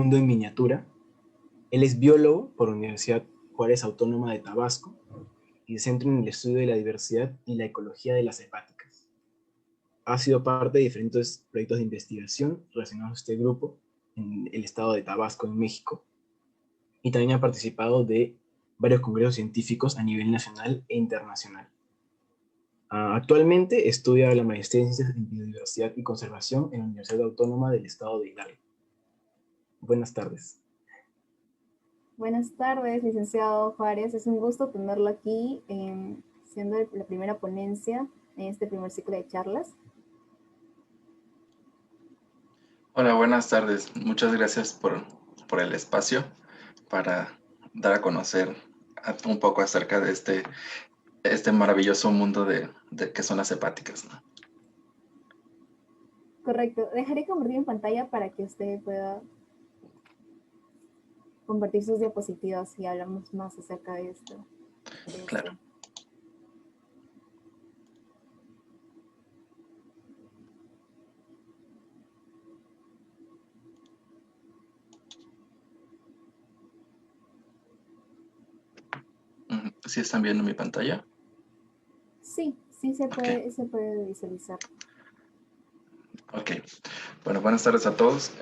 Mundo en miniatura. Él es biólogo por la Universidad Juárez Autónoma de Tabasco y se centra en el estudio de la diversidad y la ecología de las hepáticas. Ha sido parte de diferentes proyectos de investigación relacionados a este grupo en el estado de Tabasco, en México, y también ha participado de varios congresos científicos a nivel nacional e internacional. Actualmente estudia la maestría en Ciencias en Biodiversidad y Conservación en la Universidad Autónoma del Estado de Hidalgo. Buenas tardes. Buenas tardes, licenciado Juárez. Es un gusto tenerlo aquí, siendo la primera ponencia en este primer ciclo de charlas. Hola, buenas tardes. Muchas gracias por el espacio para dar a conocer un poco acerca de este maravilloso mundo de que son las hepáticas, ¿no? Correcto. Dejaré compartir en pantalla para que usted pueda compartir sus diapositivas y hablamos más acerca de esto. Claro. ¿Sí están viendo mi pantalla? Sí, se puede visualizar. Ok. Bueno, buenas tardes a todos.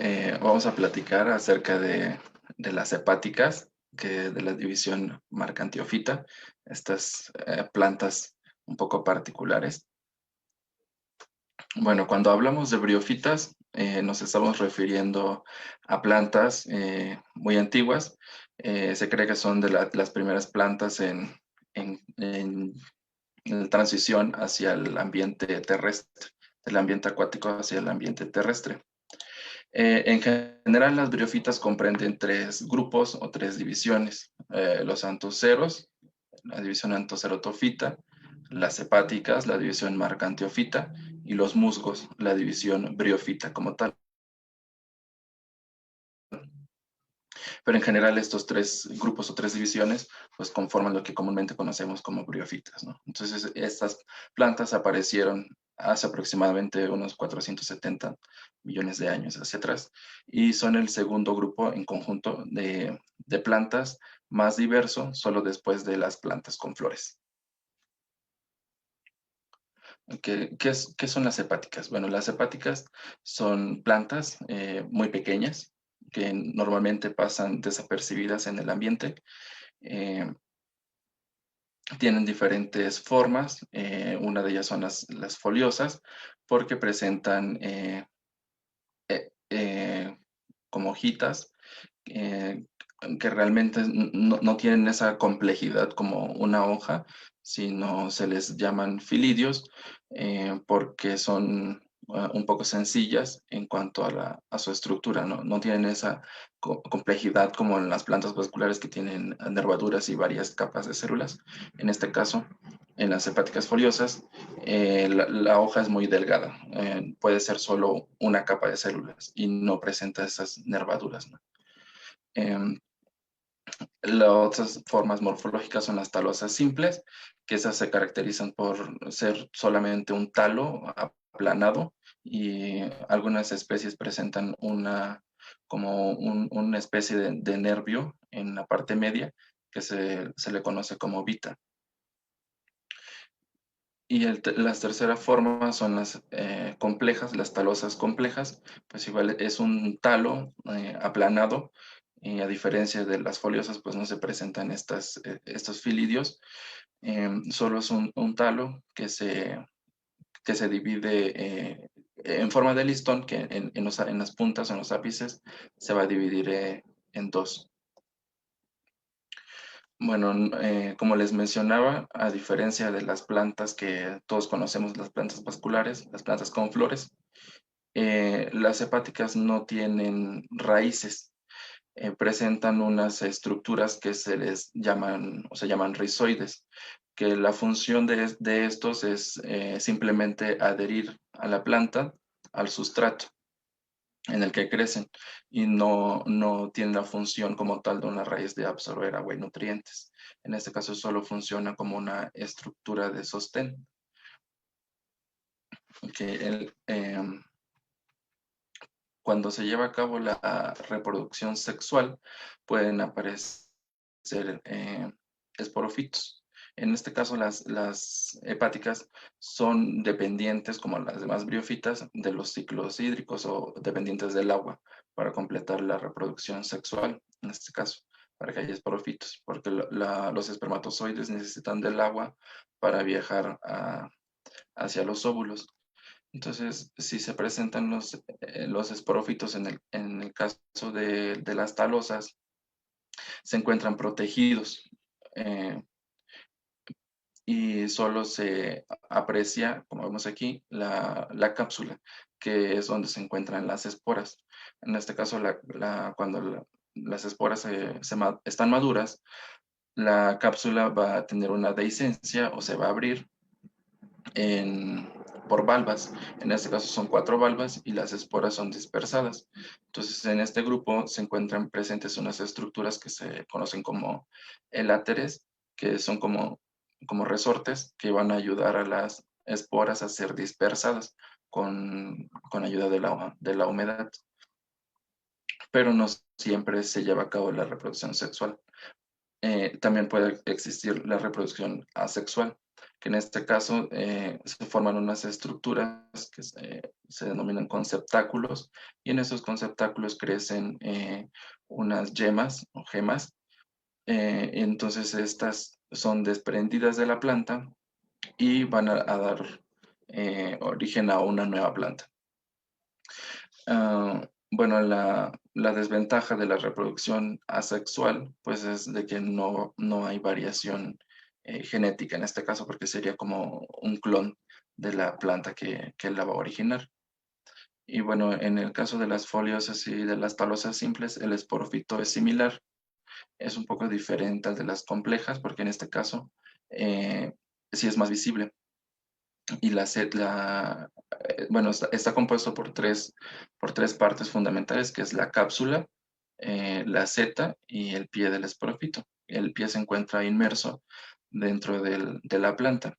Vamos a platicar acerca de las hepáticas, de la división Marcantiofita, estas plantas un poco particulares. Bueno, cuando hablamos de briófitas, nos estamos refiriendo a plantas muy antiguas. Se cree que son de las primeras plantas en transición hacia el ambiente terrestre, del ambiente acuático hacia el ambiente terrestre. En general, las briófitas comprenden tres grupos o tres divisiones. Los antoceros, la división antocerotofita, las hepáticas, la división marcantiofita, y los musgos, la división briófita como tal. Pero en general estos tres grupos o tres divisiones pues conforman lo que comúnmente conocemos como briófitas, ¿no? Entonces estas plantas aparecieron hace aproximadamente unos 470 millones de años hacia atrás y son el segundo grupo en conjunto de plantas más diverso solo después de las plantas con flores. ¿Qué son las hepáticas? Bueno, las hepáticas son plantas muy pequeñas que normalmente pasan desapercibidas en el ambiente. Tienen diferentes formas. Una de ellas son las foliosas porque presentan como hojitas que realmente no tienen esa complejidad como una hoja, sino se les llaman filidios porque son un poco sencillas en cuanto a su estructura, ¿no? No tienen esa complejidad como en las plantas vasculares que tienen nervaduras y varias capas de células. En este caso, en las hepáticas foliosas, la hoja es muy delgada, puede ser solo una capa de células y no presenta esas nervaduras, ¿no? Las otras formas morfológicas son las talosas simples, que esas se caracterizan por ser solamente un talo aplanado y algunas especies presentan una especie de nervio en la parte media que se le conoce como vita. Y las terceras formas son las complejas, las talosas complejas, pues igual es un talo aplanado, y a diferencia de las foliosas, pues no se presentan estos filidios, solo es un talo que se divide en forma de listón, que en las puntas o en los ápices se va a dividir en dos. Bueno, como les mencionaba, a diferencia de las plantas que todos conocemos, las plantas vasculares, las plantas con flores, las hepáticas no tienen raíces, presentan unas estructuras que se les llaman, o se llaman rizoides, que la función de estos es simplemente adherir a la planta, al sustrato en el que crecen y no tienen la función como tal de una raíz de absorber agua y nutrientes. En este caso solo funciona como una estructura de sostén. Okay, cuando se lleva a cabo la reproducción sexual, pueden aparecer esporofitos. En este caso, las hepáticas son dependientes, como las demás briofitas, de los ciclos hídricos o dependientes del agua para completar la reproducción sexual, en este caso, para que haya esporofitos, porque los espermatozoides necesitan del agua para viajar hacia los óvulos. Entonces, si se presentan los esporófitos en el caso de las talosas, se encuentran protegidos y solo se aprecia, como vemos aquí, la cápsula, que es donde se encuentran las esporas. En este caso, cuando las esporas están maduras, la cápsula va a tener una dehiscencia o se va a abrir por valvas. En este caso son 4 valvas y las esporas son dispersadas. Entonces, en este grupo se encuentran presentes unas estructuras que se conocen como eláteres, que son como resortes que van a ayudar a las esporas a ser dispersadas con ayuda de la humedad. Pero no siempre se lleva a cabo la reproducción sexual. También puede existir la reproducción asexual, que en este caso se forman unas estructuras que se denominan conceptáculos, y en esos conceptáculos crecen unas yemas o gemas. Entonces estas son desprendidas de la planta y van a dar origen a una nueva planta. Bueno, la desventaja de la reproducción asexual, pues es de que no hay variación genética en este caso, porque sería como un clon de la planta que la va a originar. Y bueno, en el caso de las foliosas y de las talosas simples, el esporofito es similar. Es un poco diferente al de las complejas, porque en este caso sí es más visible. Y bueno, está compuesto por tres partes fundamentales, que es la cápsula, la seta y el pie del esporófito. El pie se encuentra inmerso dentro de la planta.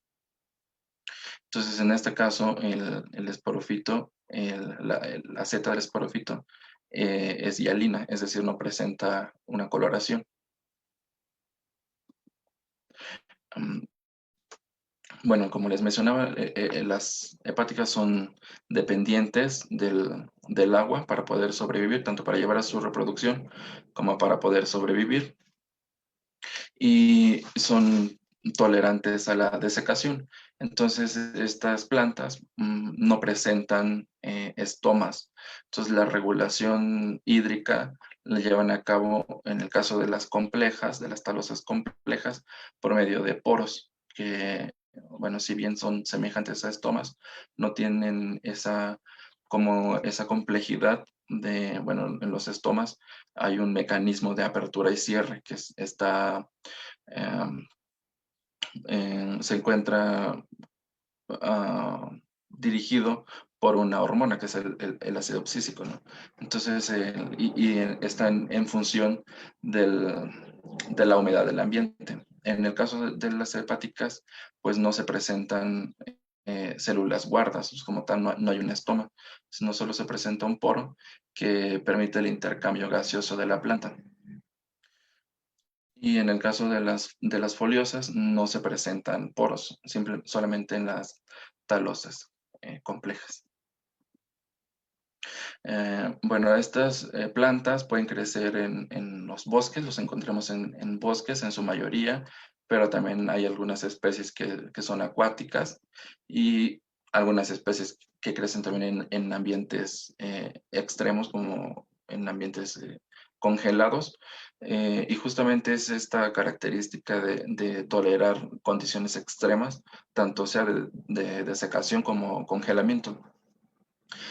Entonces, en este caso, el esporófito, la seta del esporófito es hialina, es decir, no presenta una coloración. Bueno, como les mencionaba, las hepáticas son dependientes del agua para poder sobrevivir, tanto para llevar a su reproducción como para poder sobrevivir. Y son tolerantes a la desecación. Entonces, estas plantas no presentan estomas. Entonces, la regulación hídrica la llevan a cabo, en el caso de las complejas, de las talosas complejas, por medio de poros, que, bueno, si bien son semejantes a estomas, no tienen esa complejidad bueno, en los estomas hay un mecanismo de apertura y cierre que se encuentra dirigido por una hormona que es el ácido abscísico, ¿no? Entonces, está en función de la humedad del ambiente. En el caso de las hepáticas, pues no se presentan células guardas, pues, como tal no hay un estoma, sino solo se presenta un poro que permite el intercambio gaseoso de la planta. Y en el caso de las foliosas no se presentan poros, solamente en las talosas complejas. Bueno, estas plantas pueden crecer en los bosques, los encontramos en bosques en su mayoría, pero también hay algunas especies que son acuáticas y algunas especies que crecen también en ambientes extremos, como en ambientes congelados. Y justamente es esta característica de tolerar condiciones extremas, tanto sea de desecación como congelamiento.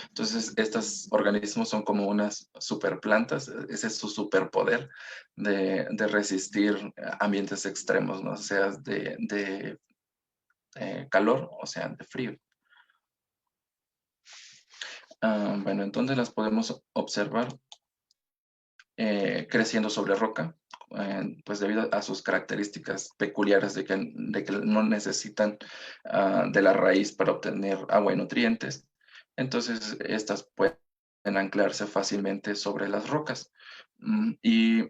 Entonces, estos organismos son como unas superplantas, ese es su superpoder de resistir ambientes extremos, ¿no? Sea de calor o sea de frío. Bueno, entonces las podemos observar creciendo sobre roca, pues debido a sus características peculiares de que no necesitan de la raíz para obtener agua y nutrientes. Entonces, estas pueden anclarse fácilmente sobre las rocas. Y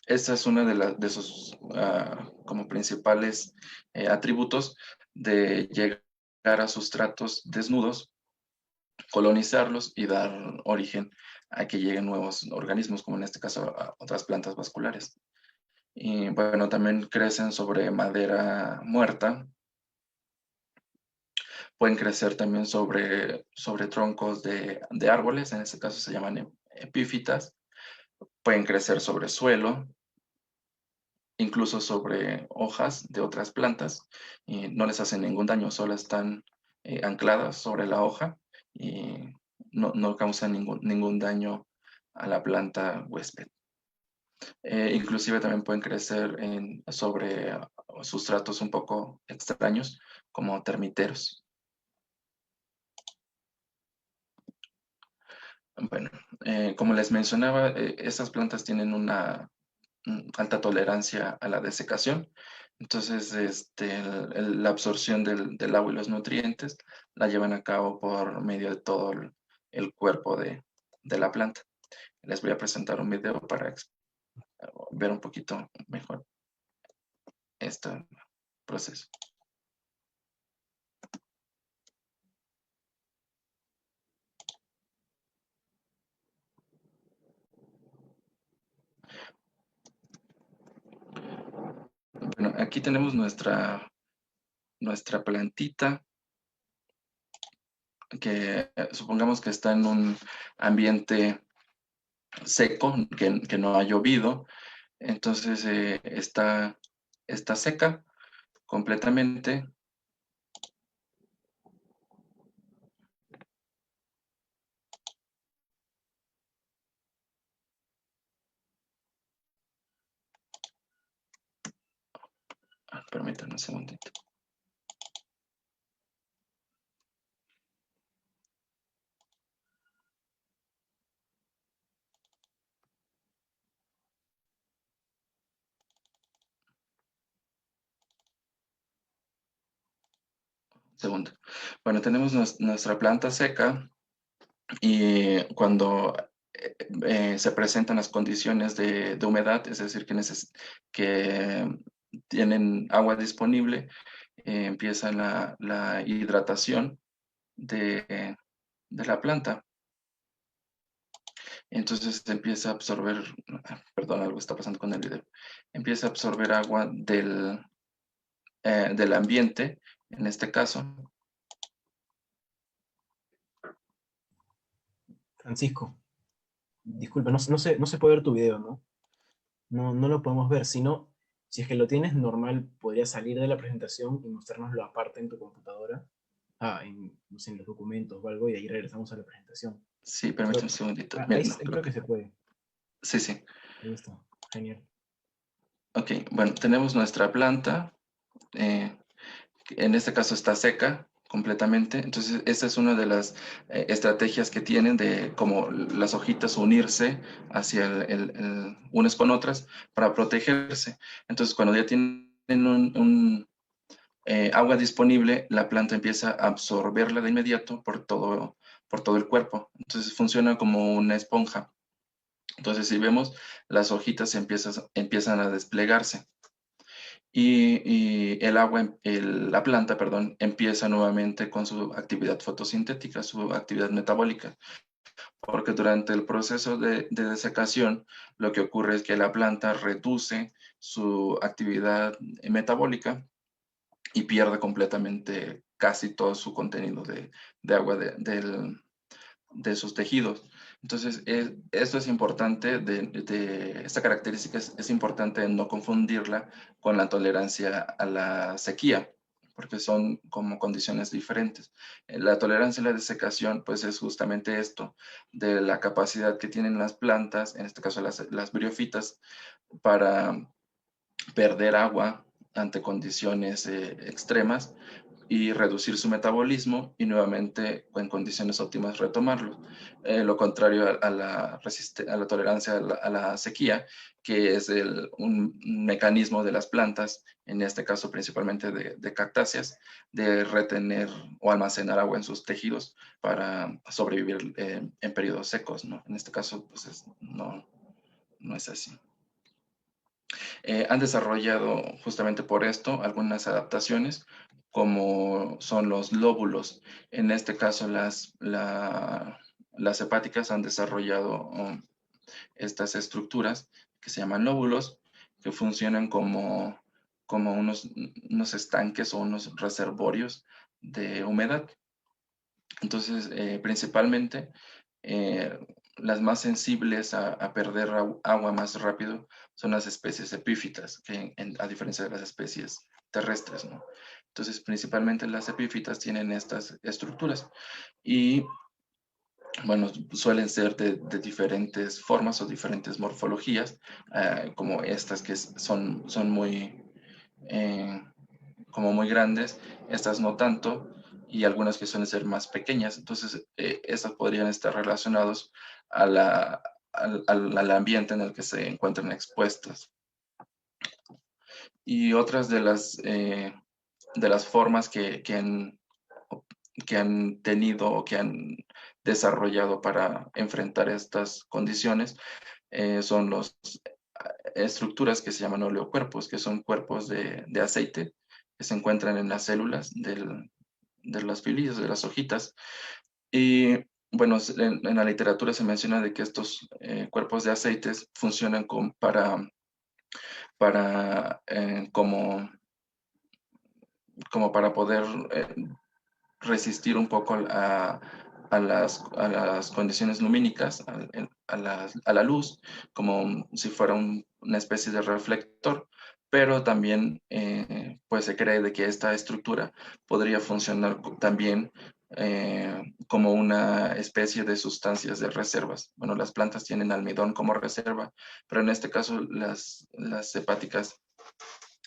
esta es una de sus como principales atributos de llegar a sustratos desnudos, colonizarlos y dar origen a que lleguen nuevos organismos, como en este caso a otras plantas vasculares. Y bueno, también crecen sobre madera muerta. Pueden crecer también sobre troncos de árboles, en este caso se llaman epífitas. Pueden crecer sobre suelo, incluso sobre hojas de otras plantas, y no les hacen ningún daño, solo están ancladas sobre la hoja y no causan ningún daño a la planta huésped. Inclusive también pueden crecer sobre sustratos un poco extraños, como termiteros. Bueno, como les mencionaba, estas plantas tienen una alta tolerancia a la desecación. Entonces, la absorción del agua y los nutrientes la llevan a cabo por medio de todo el cuerpo de la planta. Les voy a presentar un video para ver un poquito mejor este proceso. Bueno, aquí tenemos nuestra plantita, que supongamos que está en un ambiente seco, que no ha llovido. Entonces está seca completamente. Permítanme un segundito. Segundo. Bueno, tenemos nuestra planta seca y cuando se presentan las condiciones de humedad, es decir, que tienen agua disponible, empieza la hidratación de la planta. Entonces empieza a absorber, perdón, algo está pasando con el video, empieza a absorber agua del ambiente, en este caso. Francisco, disculpa, no se puede ver tu video, ¿no? No lo podemos ver, sino, si es que lo tienes normal, podrías salir de la presentación y mostrárnoslo aparte en tu computadora, no sé, en los documentos o algo, y ahí regresamos a la presentación. Sí, permítame un segundito. Ahí No, creo que se puede. Sí, sí. Ahí está, genial. Ok, bueno, tenemos nuestra planta, en este caso está seca completamente, entonces esta es una de las estrategias que tienen de como las hojitas unirse hacia unas con otras para protegerse. Entonces cuando ya tienen agua disponible, la planta empieza a absorberla de inmediato por todo el cuerpo, entonces funciona como una esponja. Entonces si vemos, las hojitas empiezan a desplegarse. Y la planta, perdón, empieza nuevamente con su actividad fotosintética, su actividad metabólica, porque durante el proceso de desecación lo que ocurre es que la planta reduce su actividad metabólica y pierde completamente casi todo su contenido de agua de sus tejidos. Entonces, esto es importante, esta característica es importante no confundirla con la tolerancia a la sequía, porque son como condiciones diferentes. La tolerancia a la desecación, pues es justamente esto, de la capacidad que tienen las plantas, en este caso las briofitas, para perder agua ante condiciones extremas, y reducir su metabolismo y nuevamente en condiciones óptimas retomarlo. Lo contrario a la tolerancia a la sequía, que es un mecanismo de las plantas, en este caso principalmente de cactáceas, de retener o almacenar agua en sus tejidos para sobrevivir en periodos secos, ¿no? En este caso, pues no es así. Han desarrollado justamente por esto algunas adaptaciones, como son los lóbulos. En este caso, las hepáticas han desarrollado estas estructuras que se llaman lóbulos, que funcionan como unos estanques o unos reservorios de humedad. Entonces, principalmente, las más sensibles a perder agua más rápido son las especies epífitas, a diferencia de las especies terrestres, ¿no? Entonces, principalmente las epífitas tienen estas estructuras y, bueno, suelen ser de diferentes formas o diferentes morfologías, como estas que son muy, como muy grandes, estas no tanto, y algunas que suelen ser más pequeñas. Entonces, estas podrían estar relacionados al ambiente en el que se encuentran expuestas. Y otras de las formas que han tenido o que han desarrollado para enfrentar estas condiciones son las estructuras que se llaman oleocuerpos, que son cuerpos de aceite que se encuentran en las células de las filillas, de las hojitas. Y bueno, en la literatura se menciona de que estos cuerpos de aceites funcionan como para poder resistir un poco a las condiciones lumínicas, a la luz, como si fuera una especie de reflector, pero también pues se cree de que esta estructura podría funcionar también como una especie de sustancias de reservas. Bueno, las plantas tienen almidón como reserva, pero en este caso las hepáticas,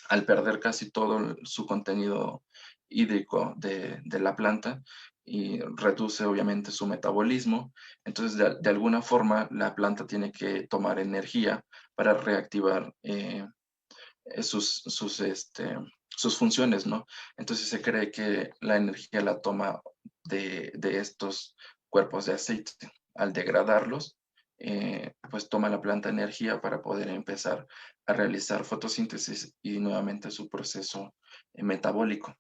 al perder casi todo su contenido hídrico de la planta, y reduce obviamente su metabolismo. Entonces, de alguna forma, la planta tiene que tomar energía para reactivar sus funciones, ¿no? Entonces se cree que la energía la toma de estos cuerpos de aceite. Al degradarlos, pues toma la planta energía para poder empezar a realizar fotosíntesis y nuevamente su proceso metabólico.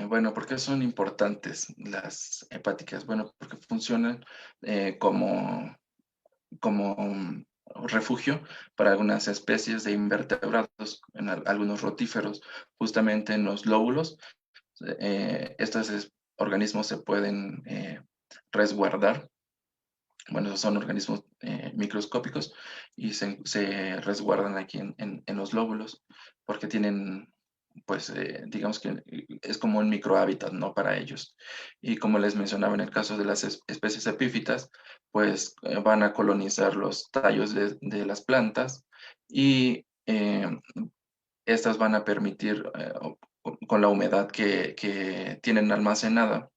Bueno, ¿por qué son importantes las hepáticas? Bueno, porque funcionan como refugio para algunas especies de invertebrados, en algunos rotíferos, justamente en los lóbulos. Estos organismos se pueden resguardar. Bueno, son organismos microscópicos y se resguardan aquí en los lóbulos porque tienen, pues, digamos que es como un microhábitat, ¿no? Para ellos. Y como les mencionaba, en el caso de las especies epífitas, pues van a colonizar los tallos de las plantas y estas van a permitir, con la humedad que tienen almacenada,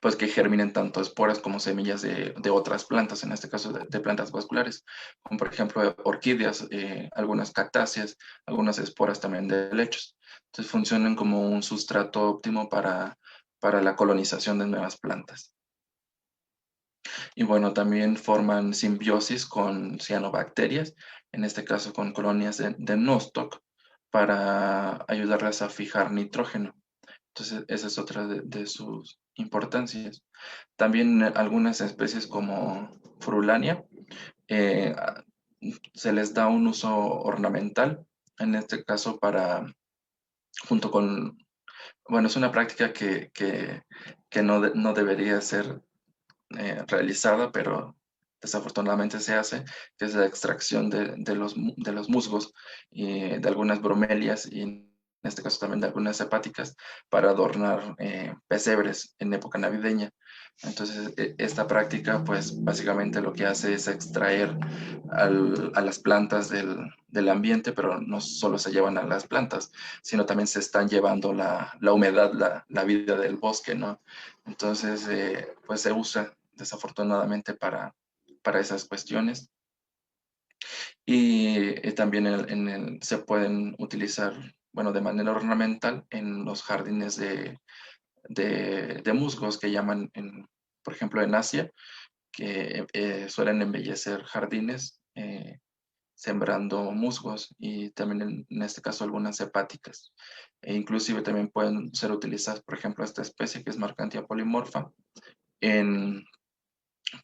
pues que germinen tanto esporas como semillas de otras plantas, en este caso de plantas vasculares, como por ejemplo orquídeas, algunas cactáceas, algunas esporas también de helechos. Entonces funcionan como un sustrato óptimo para la colonización de nuevas plantas. Y bueno, también forman simbiosis con cianobacterias, en este caso con colonias de Nostoc, para ayudarlas a fijar nitrógeno. Entonces, esa es otra de sus importancias. También algunas especies como Frulania eh, se les da un uso ornamental, en este caso junto con, bueno, es una práctica que no debería ser realizada, pero desafortunadamente se hace, que es la extracción de los musgos y de algunas bromelias y en este caso también de algunas hepáticas para adornar pesebres en época navideña. Entonces, esta práctica, pues básicamente lo que hace es extraer a las plantas del ambiente, pero no solo se llevan a las plantas, sino también se están llevando la humedad, la vida del bosque, ¿no? Entonces, pues se usa desafortunadamente para esas cuestiones. Y también se pueden utilizar, bueno, de manera ornamental en los jardines de musgos que llaman, por ejemplo, en Asia, que suelen embellecer jardines sembrando musgos y también en este caso algunas hepáticas. E inclusive también pueden ser utilizadas, por ejemplo, esta especie que es Marchantia polymorpha, en,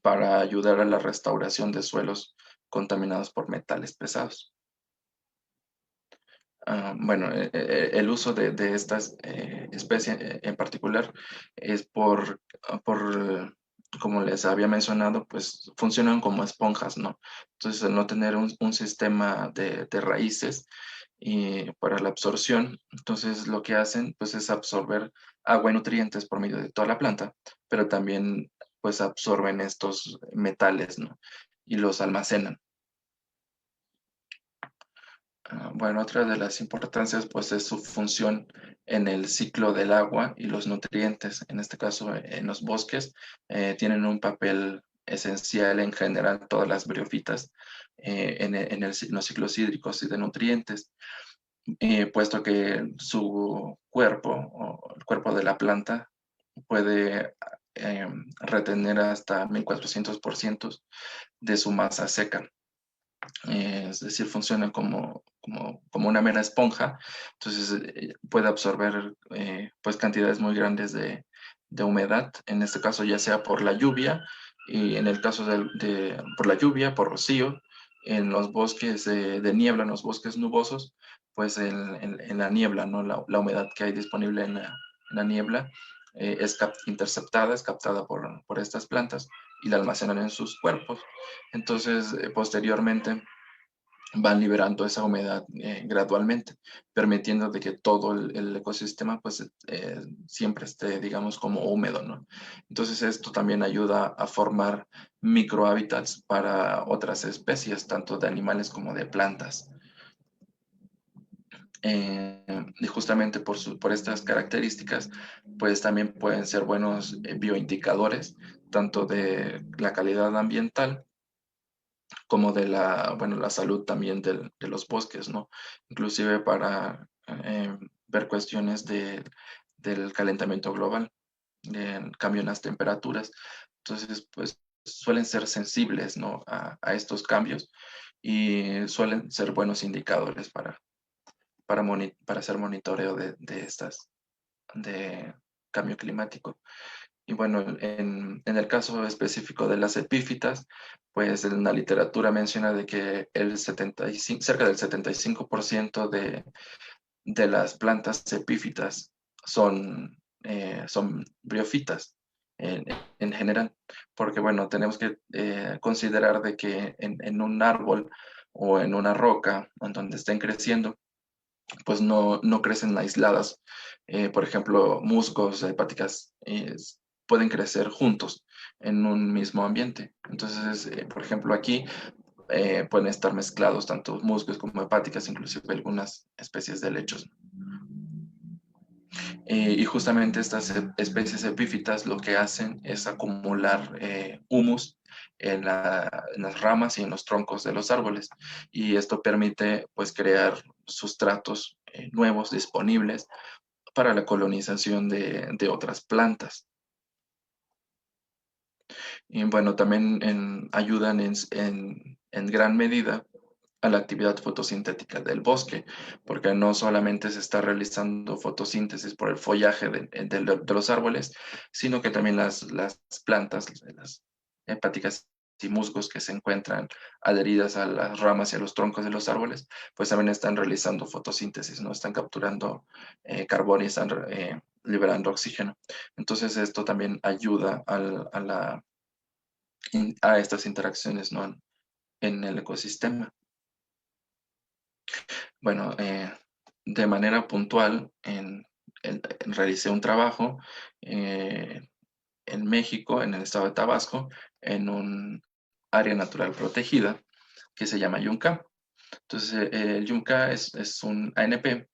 para ayudar a la restauración de suelos contaminados por metales pesados. Bueno, el uso de estas especies en particular es como les había mencionado, pues funcionan como esponjas, ¿no? Entonces, al no tener un sistema de raíces y para la absorción, entonces lo que hacen, pues, es absorber agua y nutrientes por medio de toda la planta, pero también, pues, absorben estos metales, ¿no? Y los almacenan. Bueno, otra de las importancias pues es su función en el ciclo del agua y los nutrientes. En este caso, en los bosques, tienen un papel esencial en general todas las briofitas en los ciclos hídricos y de nutrientes, puesto que su cuerpo o el cuerpo de la planta puede retener hasta 1400% de su masa seca. Es decir, funciona como una mera esponja, entonces puede absorber pues cantidades muy grandes de humedad, en este caso ya sea por la lluvia, y en el caso por la lluvia, por rocío, en los bosques de niebla, en los bosques nubosos, pues en la niebla, ¿no? La humedad que hay disponible en la niebla interceptada, es captada por estas plantas y la almacenan en sus cuerpos. Entonces, posteriormente van liberando esa humedad gradualmente, permitiendo de que todo el ecosistema pues siempre esté, digamos, como húmedo, ¿no? Entonces esto también ayuda a formar microhábitats para otras especies, tanto de animales como de plantas. Y justamente por estas características, pues también pueden ser buenos bioindicadores, tanto de la calidad ambiental como de la salud también de los bosques, ¿no? Inclusive para ver cuestiones del calentamiento global, del cambio en las temperaturas. Entonces, pues suelen ser sensibles, ¿no? a estos cambios y suelen ser buenos indicadores para hacer monitoreo de cambio climático. Y bueno, en el caso específico de las epífitas, pues en la literatura menciona de que cerca del 75% de las plantas epífitas son briófitas en, en general, porque bueno, tenemos que considerar de que en un árbol o en una roca, en donde estén creciendo, pues no crecen aisladas. Por ejemplo, musgos, hepáticas, pueden crecer juntos en un mismo ambiente. Entonces, por ejemplo, aquí pueden estar mezclados tanto musgos como hepáticas, inclusive algunas especies de helechos. Y justamente estas especies epífitas lo que hacen es acumular humus en las ramas y en los troncos de los árboles. Y esto permite pues crear sustratos nuevos disponibles para la colonización de otras plantas. Y bueno, también ayudan en gran medida a la actividad fotosintética del bosque, porque no solamente se está realizando fotosíntesis por el follaje de los árboles, sino que también las plantas, las hepáticas y musgos que se encuentran adheridas a las ramas y a los troncos de los árboles, pues también están realizando fotosíntesis, ¿no? Están capturando carbono y están liberando oxígeno. Entonces esto también ayuda a estas interacciones, ¿no? en el ecosistema. Bueno, de manera puntual, realicé un trabajo en México, en el estado de Tabasco, en un área natural protegida que se llama Yunca. Entonces, el Yunca es un ANP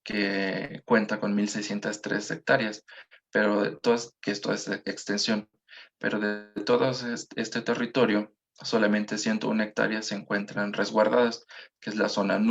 que cuenta con 1.603 hectáreas, pero de todas, que esto es de extensión, pero de todo este territorio, solamente 101 hectáreas se encuentran resguardadas, que es la zona